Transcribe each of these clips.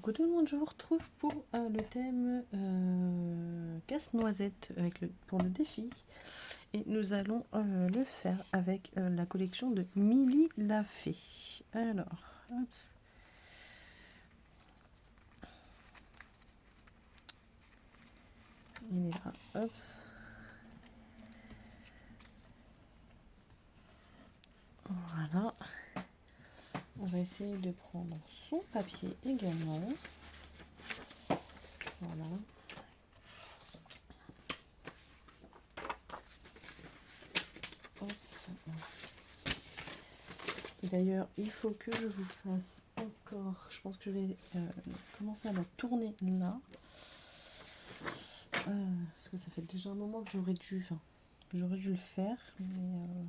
Coucou tout le monde, je vous retrouve pour le thème casse-noisette pour le défi. Et nous allons le faire avec la collection de Milly l'a fait. Alors, hop. Il est là, hop. Voilà. On va essayer de prendre son papier également. Voilà. D'ailleurs, il faut que je vous fasse encore, je pense que je vais commencer à la tourner là. Parce que ça fait déjà un moment que j'aurais dû le faire, mais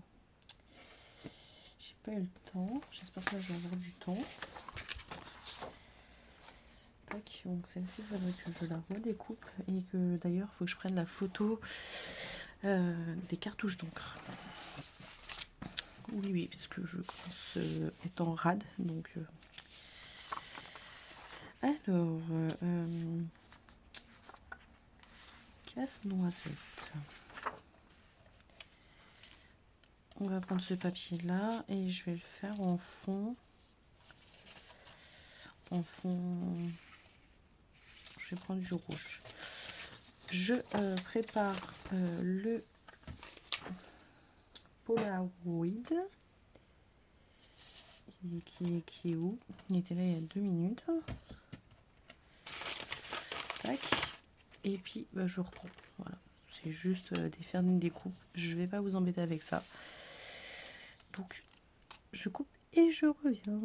j'ai pas eu le temps. J'espère que je vais avoir du temps. Tac, donc celle-ci, il faudrait que je la redécoupe et que d'ailleurs, il faut que je prenne la photo des cartouches d'encre. Oui, parce que je commence étant rade, donc... Alors, casse-noisette. On va prendre ce papier là et je vais le faire en fond. Je vais prendre du rouge. Je prépare le Polaroid. Qui est où? Il était là il y a 2 minutes. Tac. Et puis je reprends. Voilà. C'est juste faire une découpe. Je vais pas vous embêter avec ça. Donc je coupe et je reviens.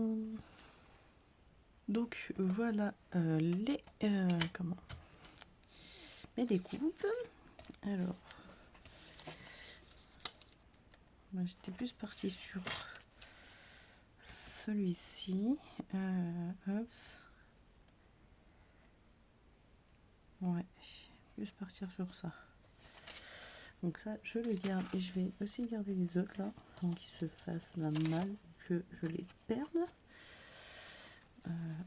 Donc voilà mes découpes. Alors, moi j'étais plus partie sur celui-ci. Hop. Ouais, plus partir sur ça. Donc ça, je le garde et je vais aussi garder les autres là, tant qu'ils se fassent la malle que je les perde.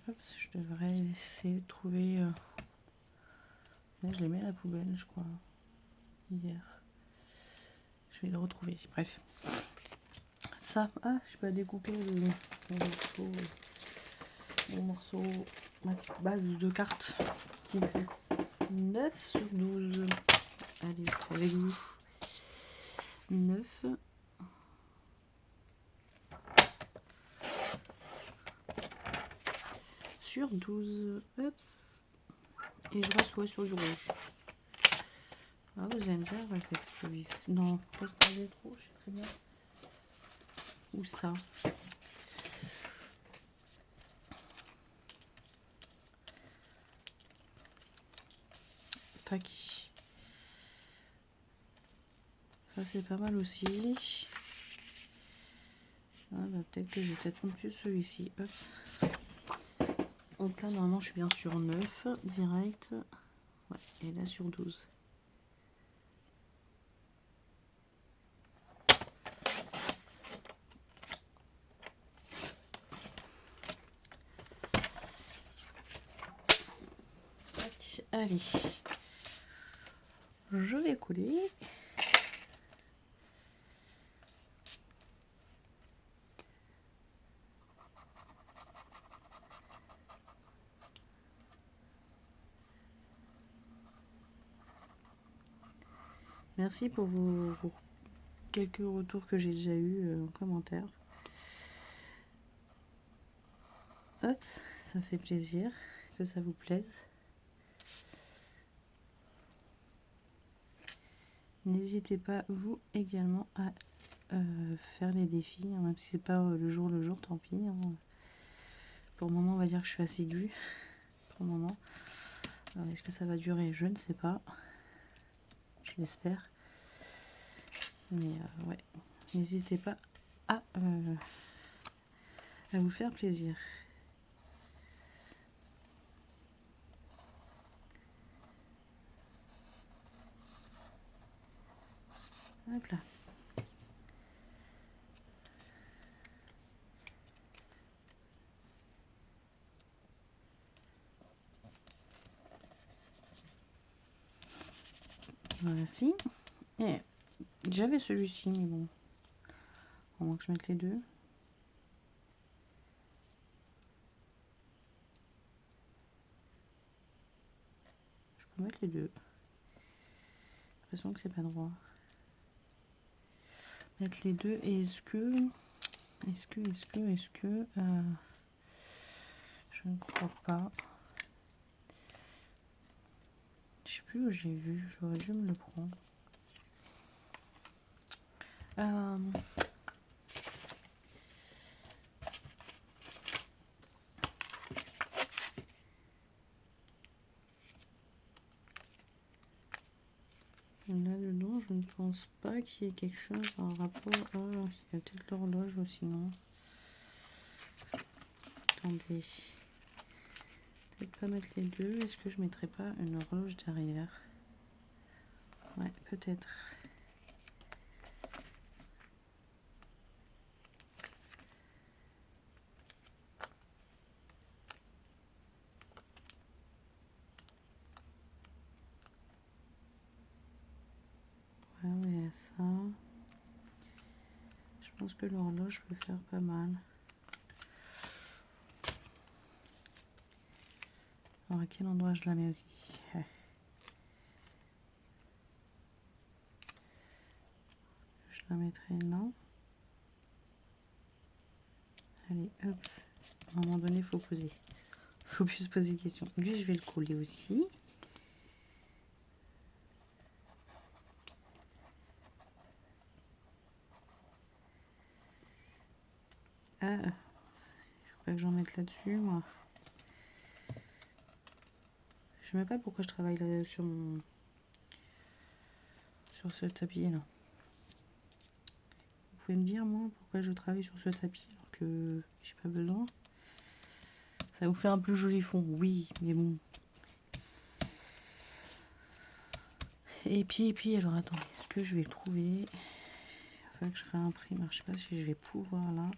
Hop, je devrais essayer de trouver... Là, je les mets à la poubelle, je crois, hier. Je vais le retrouver, bref. Ça, je peux découper mon morceau, ma base de cartes qui fait 9 sur 12. Allez, avec vous. 9. Sur 12. Hop. Et je reste sur du rouge. Ah, vous aimez bien avec celui-ci. Non, casse-noisette rouge, c'est très bien. Ou ça. Tac. Ça, c'est pas mal aussi. Ah, bah, peut-être que je vais peut-être prendre plus celui-ci. Hop. Donc là, normalement, je suis bien sur 9 direct. Ouais, et là sur 12. Tac, allez. Je vais coller. Merci pour vos quelques retours que j'ai déjà eu en commentaire. Hop, ça fait plaisir que ça vous plaise. N'hésitez pas, vous également, à faire les défis, hein, même si c'est pas le jour, tant pis. Hein. Pour le moment, on va dire que je suis assidue. Pour le moment. Est-ce que ça va durer? Je ne sais pas. Je l'espère. Mais ouais, n'hésitez pas à vous faire plaisir. Hop là. Voilà, si. Et j'avais celui-ci, mais bon. À moins que je mette les deux. Je peux mettre les deux. J'ai l'impression que c'est pas droit. Mettre les deux. Et est-ce que... je ne crois pas. Je sais plus où j'ai vu. J'aurais dû me le prendre. Là-dedans, je ne pense pas qu'il y ait quelque chose en rapport à... Il y a peut-être l'horloge ou sinon. Attendez. Peut-être pas mettre les deux. Est-ce que je mettrais pas une horloge derrière? Ouais, peut-être. Ouais, il y a ça. Je pense que l'horloge peut faire pas mal. Alors, à quel endroit je la mets aussi? Je la mettrai là. Allez, hop. À un moment donné, il faut poser. Faut plus se poser de questions. Lui, je vais le coller aussi. Ah, il faut pas que j'en mette là-dessus, moi. Je sais même pas pourquoi je travaille là sur ce tapis là. Vous pouvez me dire moi pourquoi je travaille sur ce tapis alors que j'ai pas besoin? Ça vous fait un plus joli fond, oui, mais bon. Et puis alors attendez, est-ce que je vais le trouver? Il va falloir que je réimprime. Alors, je sais pas si je vais pouvoir là.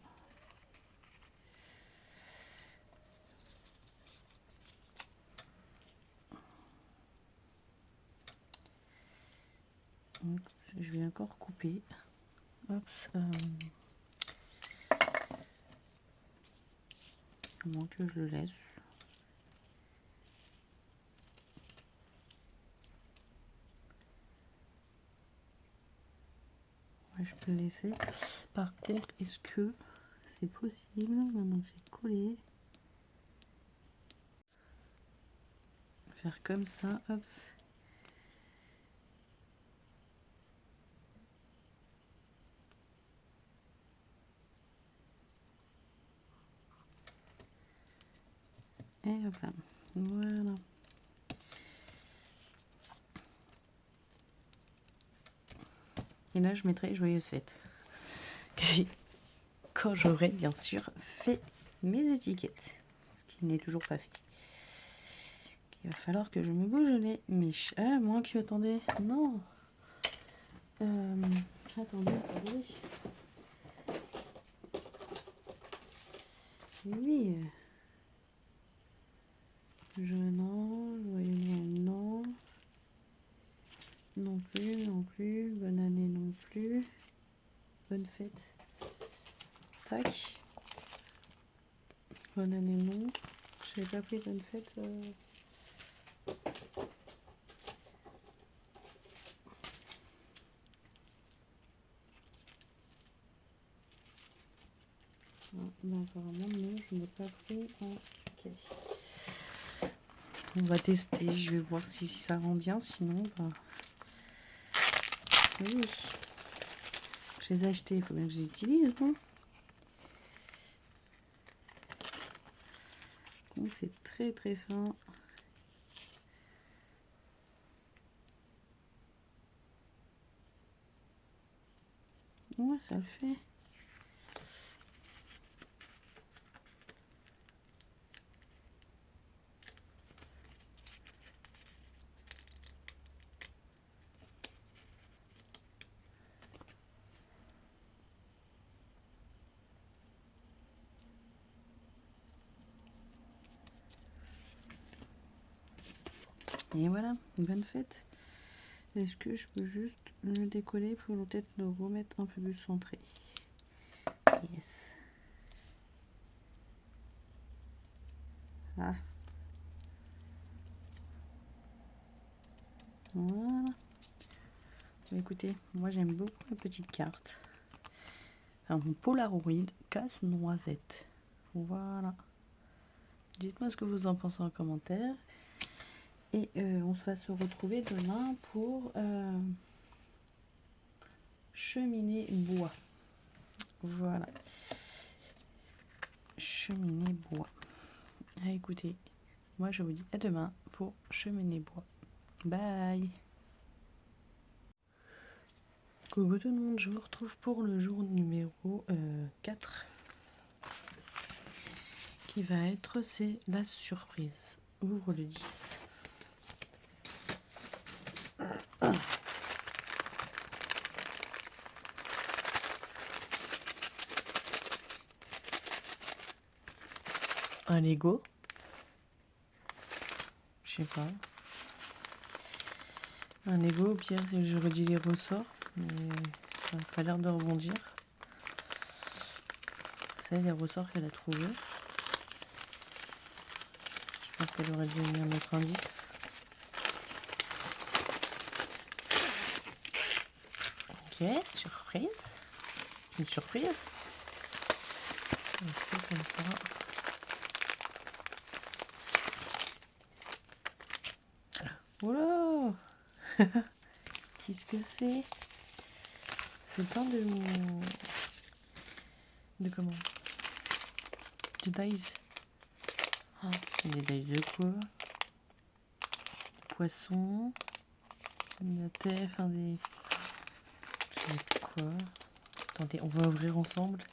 Donc, je vais encore couper. Hop, à moins que je le laisse. Ouais, je peux le laisser. Par contre, est-ce que c'est possible, maintenant que j'ai collé, faire comme ça, hop. Et hop là. Voilà. Et là, je mettrai joyeuse fête. Quand j'aurai bien sûr fait mes étiquettes. Ce qui n'est toujours pas fait. Il va falloir que je me bouge les mèches. Ah, moi qui attendais. Non. Attendez. Oui. Non. Joyeux Noël, non. Non plus. Bonne année, non plus. Bonne fête. Tac. Bonne année, non. Je n'avais pas pris bonne fête. Apparemment, non, je n'ai pas pris. Ok. On va tester. Je vais voir si ça rend bien. Sinon, bah... oui. Je les ai achetés. Il faut bien que je les utilise. Bon. Donc, c'est très fin. Ouais, ça le fait. Et voilà, bonne fête. Est-ce que je peux juste le décoller pour peut-être le remettre un peu plus centré? Yes. Ah. Voilà. Écoutez, moi j'aime beaucoup la petite carte. Un Polaroid casse-noisette. Voilà. Dites-moi ce que vous en pensez en commentaire. Et on va se retrouver demain pour cheminée bois. Voilà. Cheminée bois. Ah, écoutez, moi je vous dis à demain pour cheminée bois. Bye. Coucou tout le monde, je vous retrouve pour le jour numéro 4. Qui va être, c'est la surprise. Ouvre le 10. Un Lego. Je sais pas. Un Lego, au pire, je redis les ressorts. Mais ça n'a pas l'air de rebondir. C'est les ressorts qu'elle a trouvés. Je pense qu'elle aurait dû venir mettre un 10. Ok, surprise. Une surprise. Un truc comme ça. Oula. Qu'est-ce que c'est? C'est plein de comment? De dice. Ah, des dice de quoi? Poisson. De la terre, enfin des... Je sais quoi? Attendez, on va ouvrir ensemble.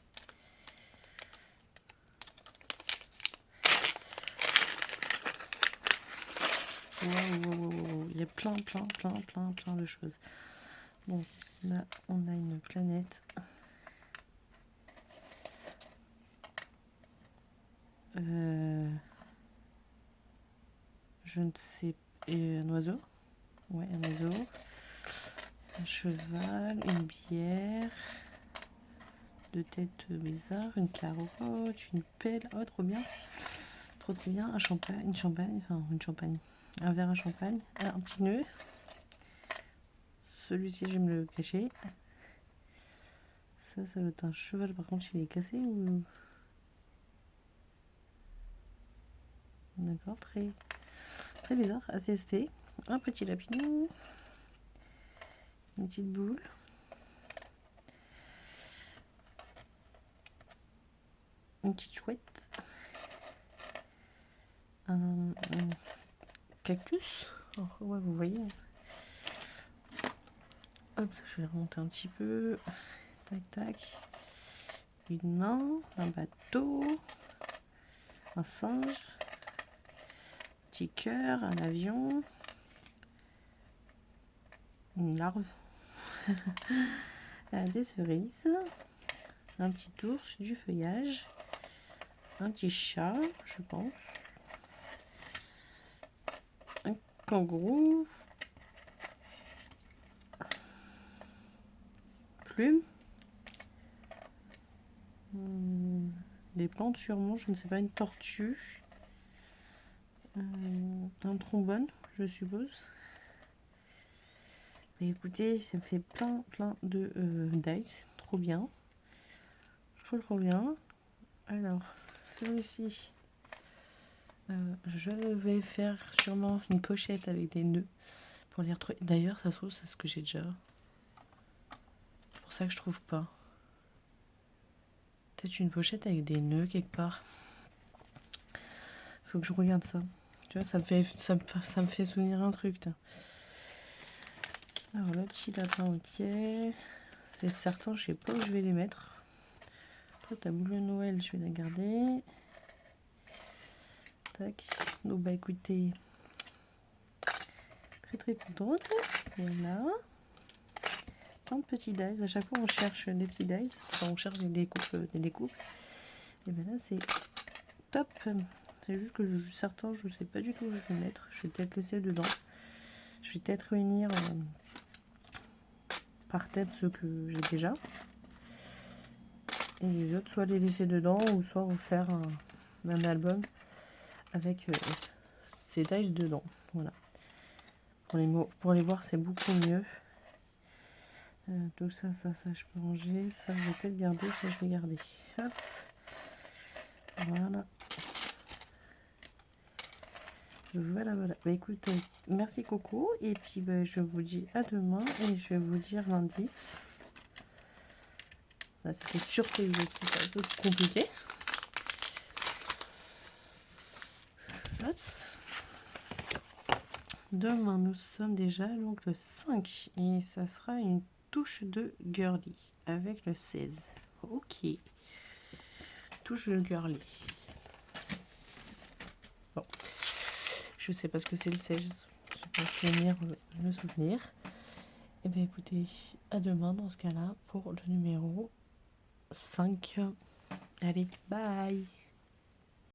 Wow. Il y a plein de choses. Bon, là, on a une planète. Je ne sais pas. Un oiseau. Ouais, un oiseau. Un cheval, une bière. Deux têtes bizarres, une carotte, une pelle. Oh, trop bien. Trop bien. Un champagne, une champagne. Un verre à champagne. Un petit nœud. Celui-ci, je vais me le cacher. Ça va être un cheval. Par contre, il est cassé ou... D'accord, très bizarre. ACST. Un petit lapinou. Une petite boule. Une petite chouette. Un cactus. Oh, ouais, vous voyez. Hop, je vais remonter un petit peu. Tac. Une main, un bateau, un singe, un petit cœur, un avion, une larve, des cerises, un petit ours, du feuillage, un petit chat, je pense, un kangourou, plume, des plantes sûrement, je ne sais pas, une tortue, un trombone, je suppose. Mais écoutez, ça me fait plein de dice, trop bien. Trop bien. Alors, celui-ci, je vais faire sûrement une pochette avec des nœuds pour les retrouver. D'ailleurs, ça se trouve, c'est ce que j'ai déjà. C'est pour ça que je trouve pas. Peut-être une pochette avec des nœuds quelque part. Faut que je regarde ça. Tu vois, ça me fait souvenir un truc. Tain. Alors, le petit lapin, ok. C'est certain, je sais pas où je vais les mettre. Toi, ta boule de Noël, je vais la garder. Tac. Donc, bah écoutez, très contente. Voilà. Plein de petits dice. À chaque fois, on cherche des petits dice. Enfin, on cherche des découpes. Et bien là, c'est top. C'est juste que certains, je sais pas du tout où je vais mettre. Je vais peut-être laisser dedans. Je vais peut-être réunir par thème ceux que j'ai déjà. Et les autres, soit les laisser dedans, ou soit refaire un album avec ces dice dedans. Voilà. Pour les voir, c'est beaucoup mieux. Tout ça, je peux ranger. Ça, je vais peut-être garder. Ça, je vais garder. Hop. Voilà. Voilà. Bah, écoute, merci Coco. Et puis, bah, je vous dis à demain. Et je vais vous dire l'indice. Là, c'était surprise, donc c'est un peu compliqué. Hop. Demain, nous sommes déjà donc le 5. Et ça sera une touche de girly avec le 16. Ok. Touche de girly. Bon. Je sais pas ce que c'est le 16. Je vais pas tenir le souvenir. Et bien écoutez, à demain dans ce cas-là pour le numéro 5. Allez, bye!